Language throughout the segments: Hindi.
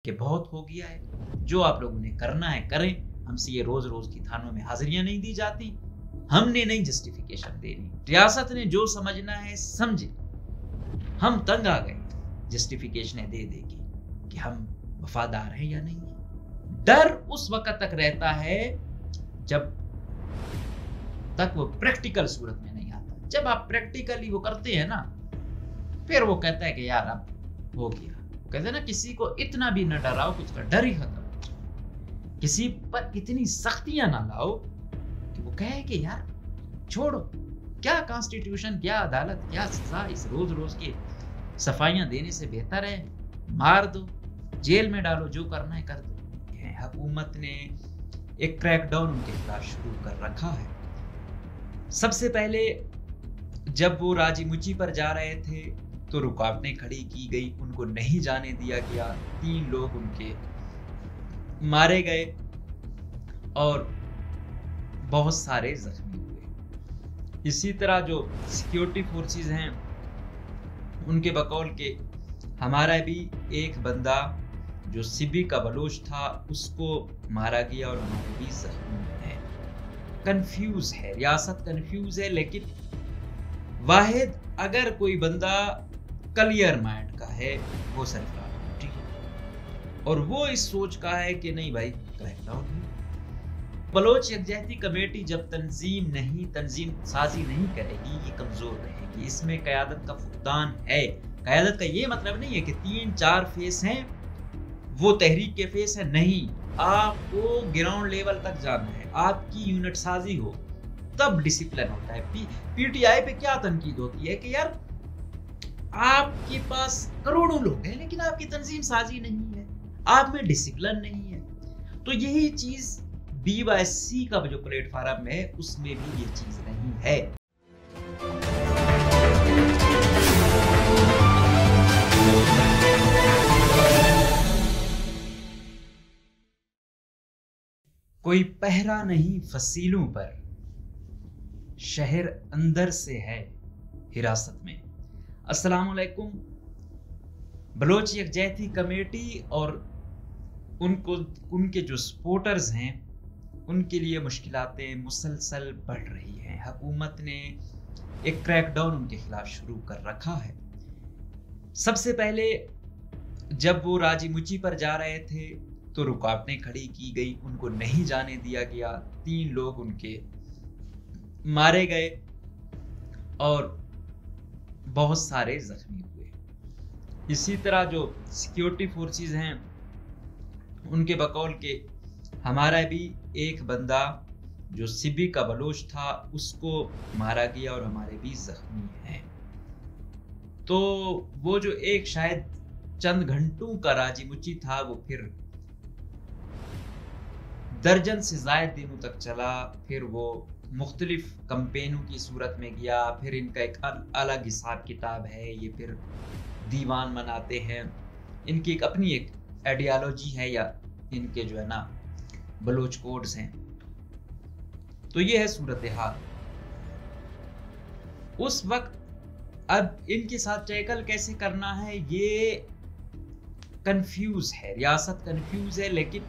कि बहुत हो गया है, जो आप लोगों ने करना है करें, हमसे ये रोज रोज की थानों में हाजिरियां नहीं दी जाती, हमने नहीं जस्टिफिकेशन देनी, रियासत ने जो समझना है समझे। हम तंग आ गए जस्टिफिकेशन दे दे के कि हम वफादार हैं या नहीं है। डर उस वक्त तक रहता है जब तक वो प्रैक्टिकल सूरत में नहीं आता। जब आप प्रैक्टिकली वो करते हैं ना, फिर वो कहता है कि यार अब हो गया। कहते हैं ना, किसी को इतना भी न डराओ कि उसका डर ही खत्म हो जाए, किसी पर इतनी सख्तियां ना लाओ कि वो कहे कि यार छोड़ो, क्या कॉन्स्टिट्यूशन, क्या अदालत, क्या सजा, इस रोज रोज की सफाइयां देने से बेहतर है मार दो, जेल में डालो, जो करना है कर दो। हुकूमत ने एक क्रैकडाउन उनके खिलाफ शुरू कर रखा है। सबसे पहले जब वो राजी मुची पर जा रहे थे तो रुकावटें खड़ी की गई, उनको नहीं जाने दिया गया, 3 लोग उनके मारे गए और बहुत सारे जख्मी हुए। इसी तरह जो सिक्योरिटी फोर्सेस हैं उनके बकौल के हमारा भी एक बंदा जो सिबी का बलोच था उसको मारा गया और हमारे भी जख्मी है। कंफ्यूज है, रियासत कंफ्यूज है, लेकिन वाहिद अगर कोई बंदा क्लियर माइंड का है वो सरफराज भुट्टी है और वो इस सोच का है कि नहीं भाई क्रैकडाउन है। बलोच यकजहती कमेटी जब तंजीम साजी नहीं करेगी, ये कमजोर रहेगी। इसमें क़यादत का फुकदान है। क़यादत का ये मतलब नहीं है कि 3-4 फेस हैं वो तहरीक के फेस है, नहीं, आपको ग्राउंड लेवल तक जाना है, आपकी यूनिट साजी हो तब डिसिप्लिन होता है। पीटीआई पे क्या तनकीद होती है कि यार आपके पास करोड़ों लोग हैं लेकिन आपकी तंजीम साजी नहीं है, आप में डिसिप्लिन नहीं है। तो यही चीज BYC का जो प्लेटफॉर्म है उसमें भी ये चीज नहीं है। कोई पहरा नहीं फसीलों पर, शहर अंदर से है हिरासत में। अस्सलामुअलैकुम। बलोच यकजहती कमेटी और उनके जो सपोर्टर्स हैं उनके लिए मुश्किलातें मुसलसल बढ़ रही हैं। हुकूमत ने एक क्रैकडाउन उनके खिलाफ शुरू कर रखा है। सबसे पहले जब वो राजी मुची पर जा रहे थे तो रुकावटें खड़ी की गई, उनको नहीं जाने दिया गया, 3 लोग उनके मारे गए और बहुत सारे जख्मी हुए। इसी तरह जो सिक्योरिटी फोर्सेस हैं उनके बकौल के हमारा भी एक बंदा जो सिबी का बलोच था उसको मारा गया और हमारे भी जख्मी हैं। तो वो जो एक शायद चंद घंटों का राजी मुची था वो फिर दर्जन से ज़ायद दिनों तक चला, फिर वो मुख्तलिफ कैंपेनों की सूरत में गया, फिर इनका एक अलग हिसाब किताब है, ये फिर दीवान मनाते हैं, इनकी एक अपनी एक आइडियोलॉजी है या इनके जो है ना बलोच कोड्स हैं। तो ये है सूरत हाल उस वक्त। अब इनके साथ टैकल कैसे करना है ये कंफ्यूज है, रियासत कंफ्यूज है, लेकिन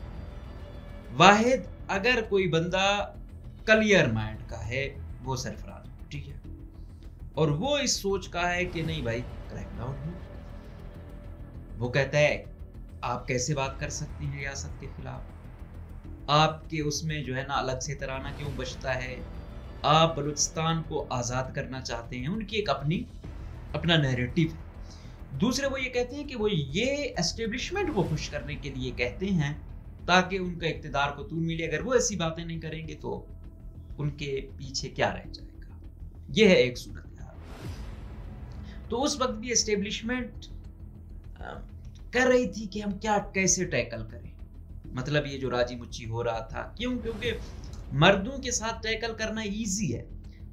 वाहिद अगर कोई बंदा क्लियर माइंड का है वो सरफराज भुट्टी है और वो इस सोच का है कि नहीं भाई क्रैकडाउन है। वो कहता है आप कैसे बात कर सकती हैं रियासत के खिलाफ, आपके उसमें जो है ना अलग से तराना क्यों बजता है, आप बलूचिस्तान को आज़ाद करना चाहते हैं, उनकी एक अपना नैरेटिव है। दूसरे वो ये कहते हैं कि वो ये एस्टेब्लिशमेंट को खुश करने के लिए कहते हैं ताकि उनका इक़्तिदार को तूल मिले। अगर वो ऐसी बातें नहीं करेंगे तो उनके पीछे क्या रह जाएगा। यह है एक सूरत हाल। तो उस वक्त भी एस्टेब्लिशमेंट कर रही थी कि हम क्या कैसे टैकल करें, मतलब ये जो राजी मुची हो रहा था। क्योंकि मर्दों के साथ टैकल करना इजी है,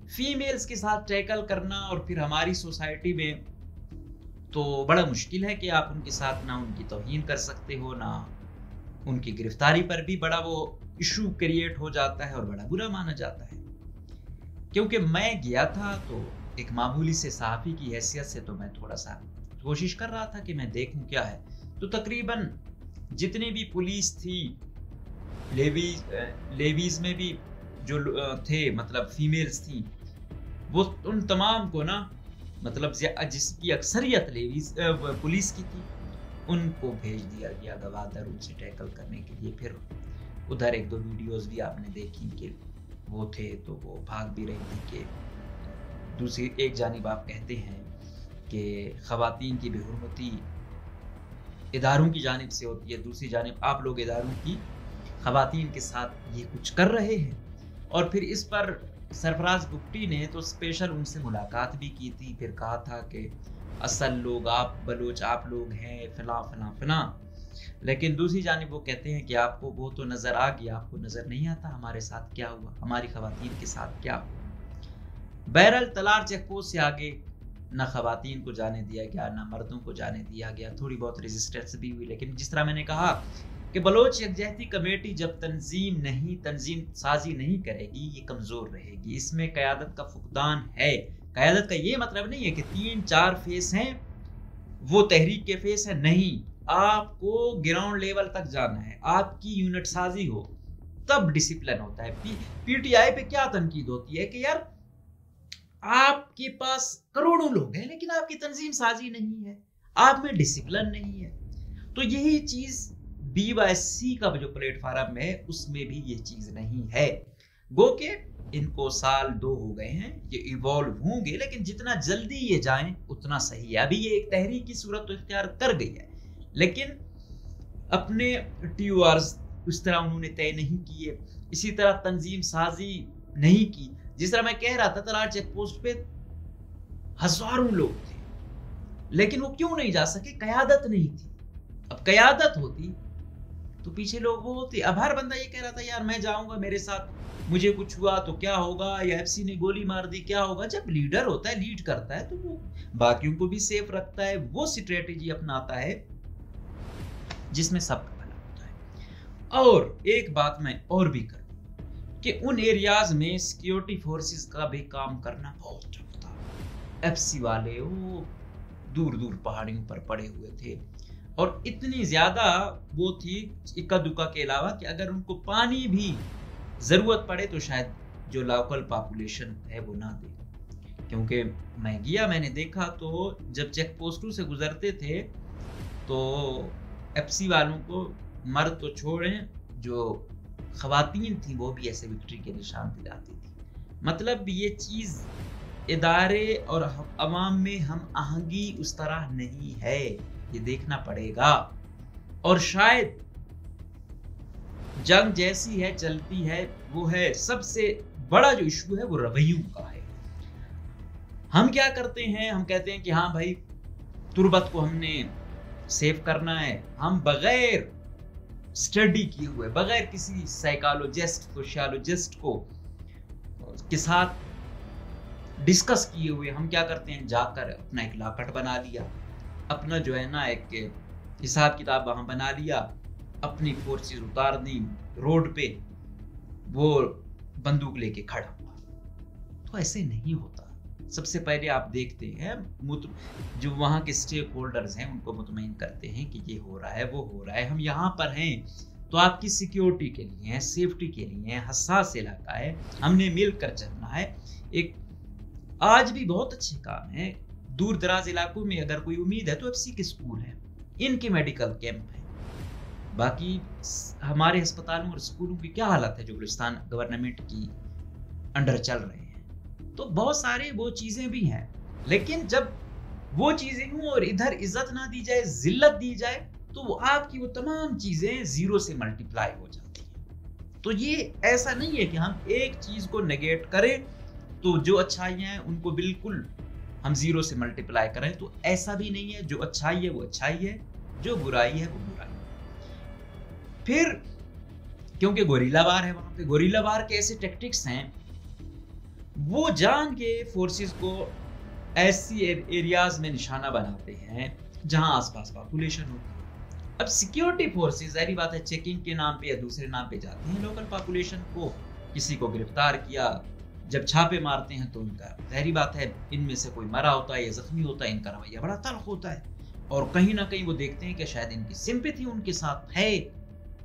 फीमेल्स के साथ टैकल करना और फिर हमारी सोसाइटी में तो बड़ा मुश्किल है कि आप उनके साथ ना उनकी तौहीन कर सकते हो, ना उनकी गिरफ्तारी पर भी बड़ा वो इशू क्रिएट हो जाता है और बड़ा बुरा माना जाता है। क्योंकि मैं गया था तो एक मामूली से सहाफ़ी की हैसियत से तो मैं थोड़ा सा कोशिश कर रहा था कि मैं देखूं क्या है। तो तकरीबन जितनी भी पुलिस थी, लेवीज में भी जो थे, मतलब फीमेल्स थी, वो उन तमाम को ना, मतलब जिसकी अक्सरियत लेवीज पुलिस की थी, उनको भेज दिया गया गवादर उनसे टैकल करने के लिए। फिर उधर एक दो वीडियोस भी आपने देखी कि वो थे तो वो भाग भी रही थी। कि दूसरी एक जानिब आप कहते हैं कि ख़वातीन की बेहुरमती इदारों की जानिब से होती है, दूसरी जानिब आप लोग इदारों की ख़वातीन के साथ ये कुछ कर रहे हैं। और फिर इस पर सरफराज बुगटी ने तो स्पेशल उनसे मुलाकात भी की थी, फिर कहा था कि असल लोग आप बलोच आप लोग हैं, फला फला फला। लेकिन दूसरी जानिब वो कहते हैं कि आपको वो तो नज़र आ गया, आपको नज़र नहीं आता हमारे साथ क्या हुआ, हमारी ख़वातीन के साथ क्या हुआ। बहरहाल तलार चेक पोस्ट से आगे ना ख़वातीन को जाने दिया गया, ना मर्दों को जाने दिया गया। थोड़ी बहुत रेजिस्टेंस भी हुई, लेकिन जिस तरह मैंने कहा कि बलोच यकजहती कमेटी जब तंजीम साजी नहीं करेगी, ये कमज़ोर रहेगी। इसमें क़यादत का फुकदान है। क़यादत का ये मतलब नहीं है कि 3-4 फेस हैं वो तहरीक के फेस है, नहीं। आपको ग्राउंड लेवल तक जाना है, आपकी यूनिट साजी हो तब डिसिप्लिन होता है। पीटीआई पे क्या तनकीद होती है कि यार आपके पास करोड़ों लोग हैं लेकिन आपकी तंजीम साजी नहीं है, आप में डिसिप्लिन नहीं है। तो यही चीज BYC का जो प्लेटफॉर्म है उसमें भी ये चीज नहीं है। गो के इनको साल 2 हो गए हैं, ये इवॉल्व होंगे, लेकिन जितना जल्दी ये जाएं उतना सही है। अभी ये एक तहरीक की सूरत तो इख्तियार कर गई है, लेकिन अपने TORs उस तरह उन्होंने तय नहीं किए, इसी तरह तंजीम साजी नहीं की। जिस तरह मैं कह रहा था, तलार चेक पोस्ट पे हजारों लोग थे, लेकिन वो क्यों नहीं जा सके? कयादत नहीं थी। अब कयादत होती तो पीछे लोग वो होते। अब हर बंदा ये कह रहा था यार मैं जाऊंगा, मेरे साथ मुझे कुछ हुआ तो क्या होगा, या FC ने गोली मार दी क्या होगा। जब लीडर होता है, लीड करता है, तो वो बाकियों को भी सेफ रखता है, वो स्ट्रेटेजी अपनाता है जिसमें सबका भला होता है। और एक बात मैं और भी करूं कि उन एरियाज में सिक्योरिटी फोर्सेस का भी काम करना बहुत टफ था। FC वाले वो दूर दूर पहाड़ियों पर पड़े हुए थे, और इतनी ज्यादा वो थी इक्का दुक्का के अलावा कि अगर उनको पानी भी जरूरत पड़े तो शायद जो लोकल पॉपुलेशन है वो ना दे। क्योंकि मैं गया, मैंने देखा तो जब चेक पोस्टों से गुजरते थे तो FC वालों को, मर्द तो छोड़ें, जो खवातीन थी वो भी ऐसे विक्ट्री के निशान दिलाती थी। मतलब ये चीज इदारे और अवाम में हम आहंगी उस तरह नहीं है, ये देखना पड़ेगा। और शायद जंग जैसी है चलती है, वो है सबसे बड़ा जो इशू है वो रवैयों का है। हम क्या करते हैं, हम कहते हैं कि हाँ भाई तुर्बत को हमने सेव करना है। हम बगैर स्टडी किए हुए, बगैर किसी साइकोलॉजिस्ट सोशियोलॉजिस्ट को के साथ डिस्कस किए हुए हम क्या करते हैं, जाकर अपना एक लाकट बना लिया, अपना जो है ना एक हिसाब किताब वहां बना लिया, अपनी फोर्सेस उतार दी रोड पे, वो बंदूक लेके खड़ा हुआ। तो ऐसे नहीं होता। सबसे पहले आप देखते हैं, जो वहाँ के स्टेक होल्डर्स हैं उनको मुतमईन करते हैं कि ये हो रहा है, वो हो रहा है, हम यहाँ पर हैं तो आपकी सिक्योरिटी के लिए है, सेफ्टी के लिए है, हसास इलाका है, हमने मिलकर चलना है। एक आज भी बहुत अच्छे काम है, दूर दराज इलाकों में अगर कोई उम्मीद है तो FC के स्कूल हैं, इनके मेडिकल कैंप हैं। बाकी हमारे अस्पतालों और स्कूलों की क्या हालत है जो बलूचिस्तान गवर्नमेंट की अंडर चल रहे हैं। तो बहुत सारे वो चीजें भी हैं, लेकिन जब वो चीजें हों और इधर इज्जत ना दी जाए, जिल्लत दी जाए, तो वो आपकी वो तमाम चीजें जीरो से मल्टीप्लाई हो जाती हैं। तो ये ऐसा नहीं है कि हम एक चीज को नेगेट करें तो जो अच्छाइयां हैं उनको बिल्कुल हम जीरो से मल्टीप्लाई करें, तो ऐसा भी नहीं है। जो अच्छाई है वो अच्छाई है, जो बुराई है वो बुराई है। फिर क्योंकि गोरिल्ला वार है, वहां पे गोरिल्ला वार के ऐसे टैक्टिक्स हैं, वो जान के फोर्सेस को ऐसी एरियाज में निशाना बनाते हैं जहां आसपास पॉपुलेशन होती है। अब सिक्योरिटी फोर्सेस जाहिर बात है चेकिंग के नाम पे या दूसरे नाम पे जाते हैं, लोकल पॉपुलेशन को, किसी को गिरफ्तार किया, जब छापे मारते हैं तो उनका जाहिर बात है इनमें से कोई मरा होता है या जख्मी होता है, इनका रवैया बड़ा तल्ख होता है। और कहीं ना कहीं वो देखते हैं कि शायद इनकी सिंपैथी उनके साथ है,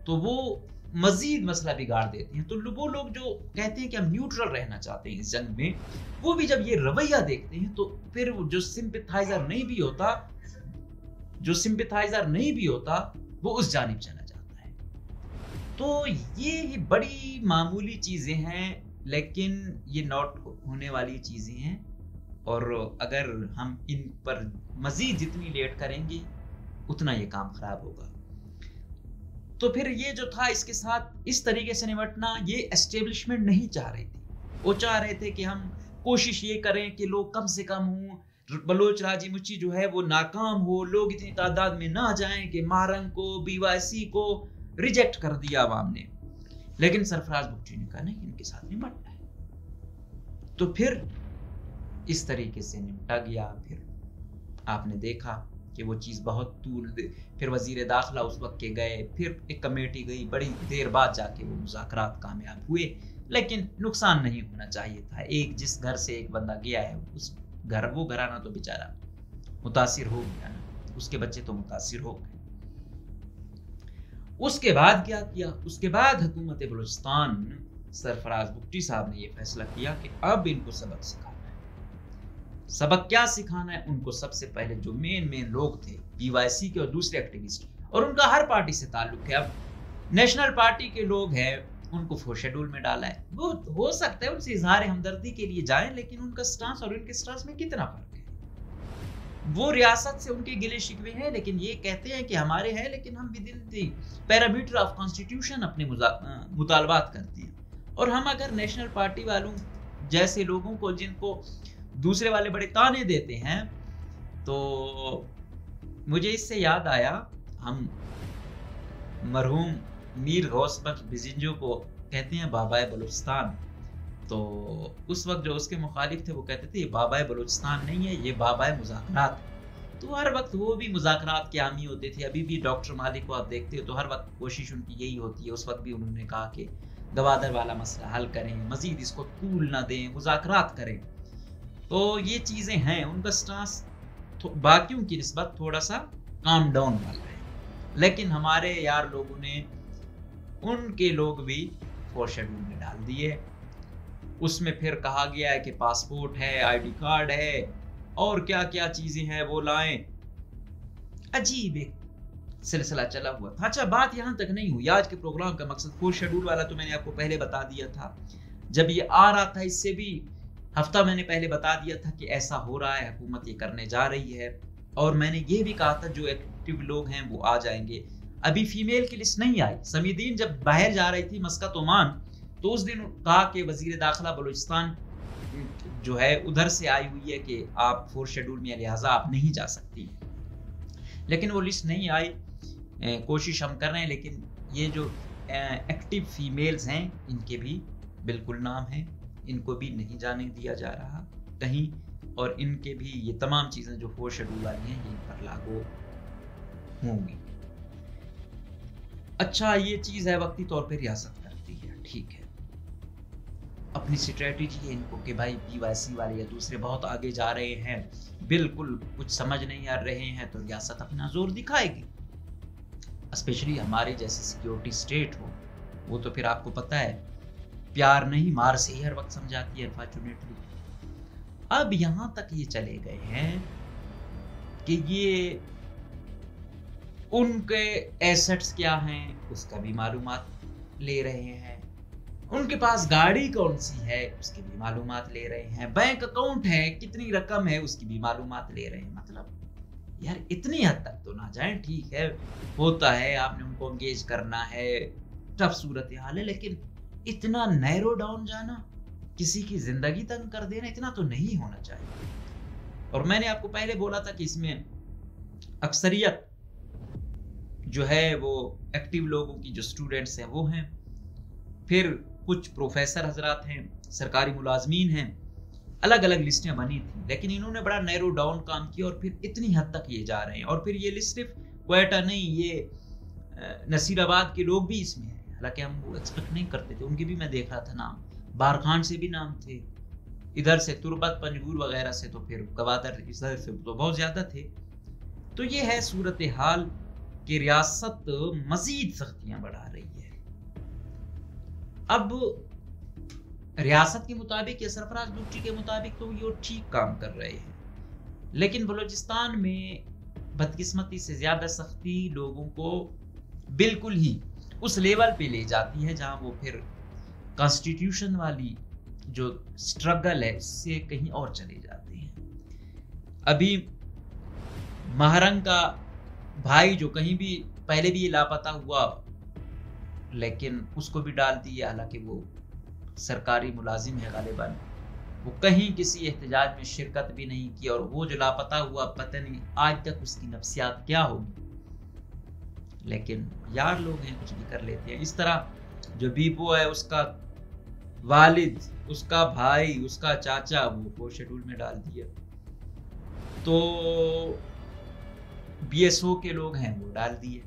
तो वो मजीद मसला बिगाड़ देते हैं। तो वो लोग जो कहते हैं कि हम न्यूट्रल रहना चाहते हैं इस जंग में, वो भी जब ये रवैया देखते हैं तो फिर जो सिंपैथाइजर नहीं भी होता वो उस जानिब चला जाता है। तो ये बड़ी मामूली चीजें हैं, लेकिन ये नोट होने वाली चीजें हैं, और अगर हम इन पर मजीद जितनी लेट करेंगे उतना ये काम खराब होगा। तो फिर ये जो था, इसके साथ इस तरीके से निपटना ये एस्टेब्लिशमेंट नहीं चाह रही थी। वो चाह रहे थे कि हम कोशिश ये करें कि लोग कम से कम हों, बलोच राजी मुची जो है वो नाकाम हो, लोग इतनी तादाद में ना जाएं कि महारंग को, BYC को रिजेक्ट कर दिया आवाम ने। लेकिन सरफराज भुट्टो ने कहा नहीं, इनके साथ निपटना है। तो फिर इस तरीके से निपटा गया। फिर आपने देखा कि वो चीज़ बहुत फिर वजीर दाखिला उस वक्त के गए, फिर एक कमेटी गई, बड़ी देर बाद जाके वो मुज़ाकरात कामयाब हुए, लेकिन नुकसान नहीं होना चाहिए था। एक जिस घर से एक बंदा गया है, उस वो घराना तो बेचारा मुतासिर हो गया ना, उसके बच्चे तो मुतासिर हो गए। उसके बाद क्या किया? उसके बाद हुकूमत बलूचिस्तान, सरफराज भुट्टो साहब ने यह फैसला किया कि अब इनको सबक सिखाना है। सबक क्या सिखाना है? उनको सबसे पहले जो मेन लोग थे BYC के और दूसरे एक्टिविस्ट, और उनका हर पार्टी से ताल्लुक है, अब नेशनल पार्टी के लोग हैं, उनको 4 शेड्यूल में डाला है। वो हो सकता है उनसे इजहार हमदर्दी के लिए जाएं, लेकिन उनका स्टांस और इनके स्टांस में कितना फर्क है। वो रियासत से उनके गिले शिकवे हैं, लेकिन ये कहते हैं कि हमारे हैं, लेकिन हम with in the parameter of constitution अपने मुतालबात करते हैं। और हम अगर नेशनल पार्टी वालों जैसे लोगों को, जिनको दूसरे वाले बड़े ताने देते हैं, तो मुझे इससे याद आया, हम मरहूम मीर गौस बख्श बिजिंजो को कहते हैं बाबाए बलूचिस्तान। तो उस वक्त जो उसके मुखालिफ थे वो कहते थे ये बाबाए बलूचिस्तान नहीं है, ये बाबाए मुज़ाकरात है। तो हर वक्त वो भी मुज़ाकरात के हामी होते थे। अभी भी डॉक्टर मालिक को आप देखते हो तो हर वक्त कोशिश उनकी यही होती है। उस वक्त भी उन्होंने कहा कि गवादर वाला मसला हल करें, मजीद इसको तूल ना दें, मुज़ाकरात करें। तो ये चीज़ें हैं। उनका स्टांस बाकियों की निस्बत थोड़ा सा काम डाउन वाला है, लेकिन हमारे यार लोगों ने, उनके लोग भी 4 शेड्यूल में डाल दिए। उसमें फिर कहा गया है कि पासपोर्ट है, ID कार्ड है, और क्या क्या चीजें हैं वो लाएं। अजीब एक सिलसिला चला हुआ था। अच्छा, बात यहां तक नहीं हुई। आज के प्रोग्राम का मकसद 4 शेड्यूल वाला तो मैंने आपको पहले बता दिया था, जब ये आ रहा था इससे भी हफ्ता मैंने पहले बता दिया था कि ऐसा हो रहा है, हुकूमत ये करने जा रही है। और मैंने ये भी कहा था जो एक्टिव लोग हैं वो आ जाएंगे। अभी फीमेल की लिस्ट नहीं आई। समीदीन जब बाहर जा रही थी मस्कत ओमान, तो उस दिन कहा कि वजीर दाखिला बलूचिस्तान जो है उधर से आई हुई है कि आप 4 शेड्यूल में, लिहाजा आप नहीं जा सकती। लेकिन वो लिस्ट नहीं आई। कोशिश हम कर रहे हैं, लेकिन ये जो एक्टिव फीमेल्स हैं इनके भी बिल्कुल नाम है, इनको भी नहीं जाने दिया जा रहा कहीं, और इनके भी ये तमाम चीज़ें जो 4 शेड्यूल वाली हैं इन पर लागू होंगी। अच्छा, ये चीज़ है वक्ती तौर पे रियासत करती है, ठीक है, अपनी स्ट्रेटजी है इनको कि भाई BYC वाले या दूसरे बहुत आगे जा रहे हैं, बिल्कुल कुछ समझ नहीं आ रहे हैं, तो रियासत अपना जोर दिखाएगी। स्पेशली हमारे जैसे सिक्योरिटी स्टेट हो, वो तो फिर आपको पता है प्यार नहीं मार से ही हर वक्त समझाती है, अनफॉर्चुनेटली। अब यहां तक ये चले गए हैं कि ये उनके एसेट्स क्या हैं उसका भी मालूमात ले रहे हैं, उनके पास गाड़ी कौन सी है उसकी भी मालूमात ले रहे हैं, बैंक अकाउंट है कितनी रकम है उसकी भी मालूमात ले रहे हैं। मतलब यार इतनी हद तक तो ना जाएं, ठीक है होता है, आपने उनको एंगेज करना है, टफ सूरत हाल है, लेकिन इतना नैरो डाउन जाना, किसी की जिंदगी तंग कर देना, इतना तो नहीं होना चाहिए। और मैंने आपको पहले बोला था कि इसमें अक्सरियत जो है वो एक्टिव लोगों की जो स्टूडेंट्स हैं वो हैं, फिर कुछ प्रोफेसर हजरात हैं, सरकारी मुलाजमीन हैं, अलग अलग लिस्टें बनी थी, लेकिन इन्होंने बड़ा नैरो डाउन काम किया और फिर इतनी हद तक ये जा रहे हैं। और फिर ये लिस्ट सिर्फ क्वेटा नहीं, ये नसीराबाद के लोग भी इसमें हैं, हालांकि हम वो एक्सपेक्ट नहीं करते थे, उनके भी मैं देख रहा था नाम, बारखान से भी नाम थे, इधर से तुरबत पंजगुर वगैरह से, तो फिर गवादर इधर से तो बहुत ज्यादा थे। तो ये है सूरत हाल कि रियासत मजीद सख्तियां बढ़ा रही है। अब रियासत के मुताबिक या सरफराज भुट्टी के मुताबिक तो ये ठीक काम कर रहे हैं, लेकिन बलूचिस्तान में बदकिस्मती से ज्यादा सख्ती लोगों को बिल्कुल ही उस लेवल पे ले जाती है जहां वो फिर कॉन्स्टिट्यूशन वाली जो स्ट्रगल है उससे कहीं और चले जाते हैं। अभी महरंग का भाई जो कहीं भी पहले भी लापता हुआ, लेकिन उसको भी डाल दिया, हालांकि वो सरकारी मुलाजिम है गालिबन, वो कहीं किसी एहतजाज में शिरकत भी नहीं की, और वो जो लापता हुआ पता नहीं आज तक उसकी नफ्सियात क्या होगी, लेकिन यार लोग हैं कुछ भी कर लेते हैं। इस तरह जो बीपो है उसका वालिद, उसका भाई, उसका चाचा वो शेड्यूल में डाल दिया, तो बीएसओ के लोग हैं वो डाल दिए।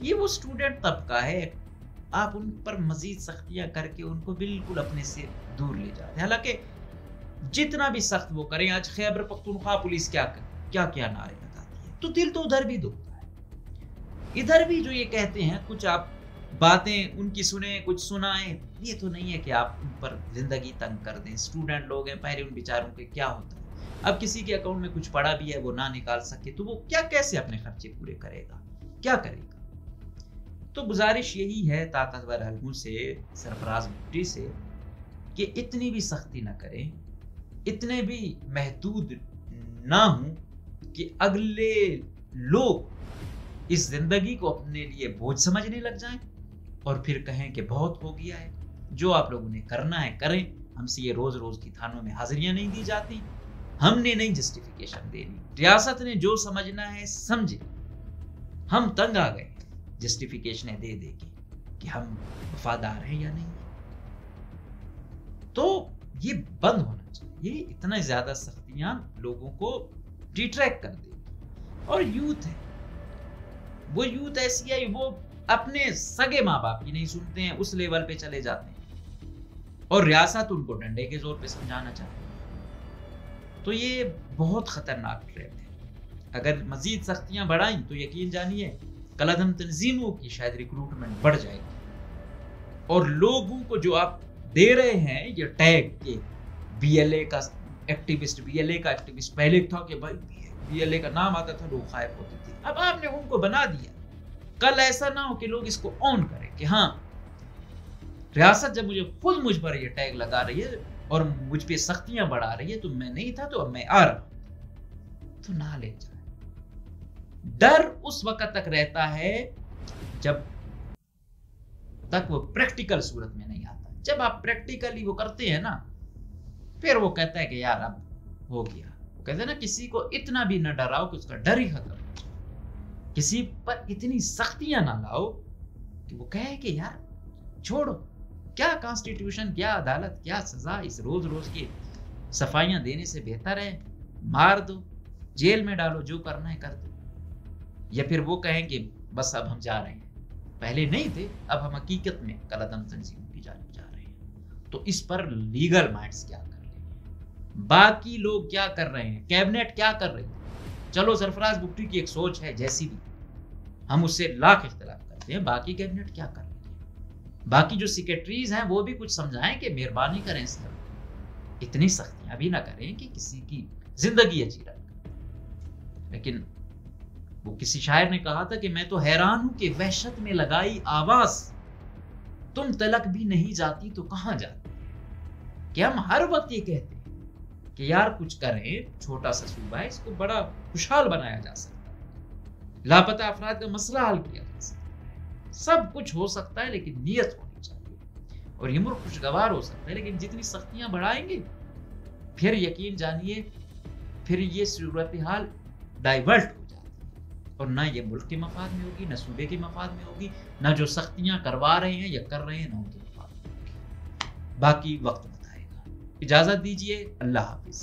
ये वो स्टूडेंट तबका है, आप उन पर मजीद सख्तियां करके उनको बिल्कुल अपने से दूर ले जाते हैं। हालांकि जितना भी सख्त वो करें, आज खैबर पख्तूनख्वा पुलिस क्या नारे लगाती है, तो दिल तो उधर भी दुखता है। इधर भी जो ये कहते हैं कुछ आप बातें उनकी सुने, कुछ सुनाएं, ये तो नहीं है कि आप उन पर जिंदगी तंग कर दें। स्टूडेंट लोग हैं, पहले उन बेचारों के क्या होता है, अब किसी के अकाउंट में कुछ पड़ा भी है वो ना निकाल सके तो वो कैसे अपने खर्चे पूरे करेगा, क्या करेगा। तो गुजारिश यही है ताकतवर हलकों से, सरफराज भुट्टी से, कि इतनी भी सख्ती ना करें, इतने भी महदूद ना हों कि अगले लोग इस जिंदगी को अपने लिए बोझ समझने लग जाएं और फिर कहें कि बहुत हो गया है, जो आप लोगों ने करना है करें, हमसे ये रोज रोज की थानों में हाजिरियां नहीं दी जाती, हमने नहीं जस्टिफिकेशन देनी, रियासत ने जो समझना है समझे। हम तंग आ गए जस्टिफिकेशन दे दे कि हम वफादार हैं या नहीं, तो ये बंद होना चाहिए। ये इतना ज्यादा सख्तियां लोगों को डिट्रैक्ट कर देगी। और यूथ है, वो यूथ ऐसी है, वो अपने सगे माँ बाप की नहीं सुनते हैं, उस लेवल पे चले जाते हैं और रियासत उनको डंडे के जोर पे समझाना चाहती है। तो ये बहुत खतरनाक ट्रेंड है। अगर मजीद सख्तियां बढ़ाई तो यकीन जानिए कलदम तंजीमों की शायद रिक्रूटमेंट बढ़ जाएगी, और लोगों को जो आप दे रहे हैं ये टैग के बीएलए का एक्टिविस्ट, पहले था कि भाई बीएलए का नाम आता था लोग खायब होते थे, अब आपने उनको बना दिया। कल ऐसा ना हो कि लोग इसको ऑन करें कि हाँ रियासत जब मुझ पर ये टैग लगा रही है और मुझ पे सख्तियां बढ़ा रही है तो मैं नहीं था तो अब मैं आ रहा हूं, तो ना ले जाए। डर उस वक्त तक रहता है जब तक वो प्रैक्टिकल सूरत में नहीं आता। जब आप प्रैक्टिकली वो करते हैं ना, फिर वो कहता है कि यार अब हो गया। वो कहते हैं ना, किसी को इतना भी न डराओ कि उसका डर ही खत्म हो जाए, किसी पर इतनी सख्तियां ना लाओ कि वो कहे कि यार छोड़ो, क्या कॉन्स्टिट्यूशन, क्या अदालत, क्या सजा, इस रोज रोज की सफाइयां देने से बेहतर है मार दो, जेल में डालो, जो करना है कर दो। या फिर वो कहें कि बस अब हम जा रहे हैं, पहले नहीं थे अब हम हकीकत में कलदम तंजीम की जानिब जा रहे हैं। तो इस पर लीगल माइंड्स क्या कर रहे हैं, बाकी लोग क्या कर रहे हैं, कैबिनेट क्या कर रही है। चलो सरफराज भुट्टी की एक सोच है जैसी भी, हम उससे लाख इख्तिलाफ करते हैं, बाकी कैबिनेट क्या कर रही है, बाकी जो सेक्रेटरीज हैं वो भी कुछ समझाएं कि मेहरबानी करें सर, इतनी सख्तियां भी ना करें कि किसी की जिंदगी अजीब रहे। लेकिन वो किसी शायर ने कहा था कि मैं तो हैरान हूं कि वहशत में लगाई आवाज तुम तलक भी नहीं जाती तो कहां जाती। कि हम हर वक्त ये कहते हैं कि यार कुछ करें, छोटा सा सूबा है, इसको बड़ा खुशहाल बनाया जा सकता है, लापता अफराद का मसला हल किया जा सकता है, सब कुछ हो सकता है, लेकिन नियत होनी चाहिए और ये मुल्क खुशगवार हो सकता है। लेकिन जितनी सख्तियां बढ़ाएंगे फिर यकीन जानिए फिर ये सूरत हाल डाइवर्ट हो जाती है, और ना ये मुल्क के मफाद में होगी, ना सूबे के मफाद में होगी, ना जो सख्तियां करवा रहे हैं या कर रहे हैं ना उनके मफाद में होगी। बाकी वक्त बताएगा। इजाजत दीजिए, अल्लाह हाफिज।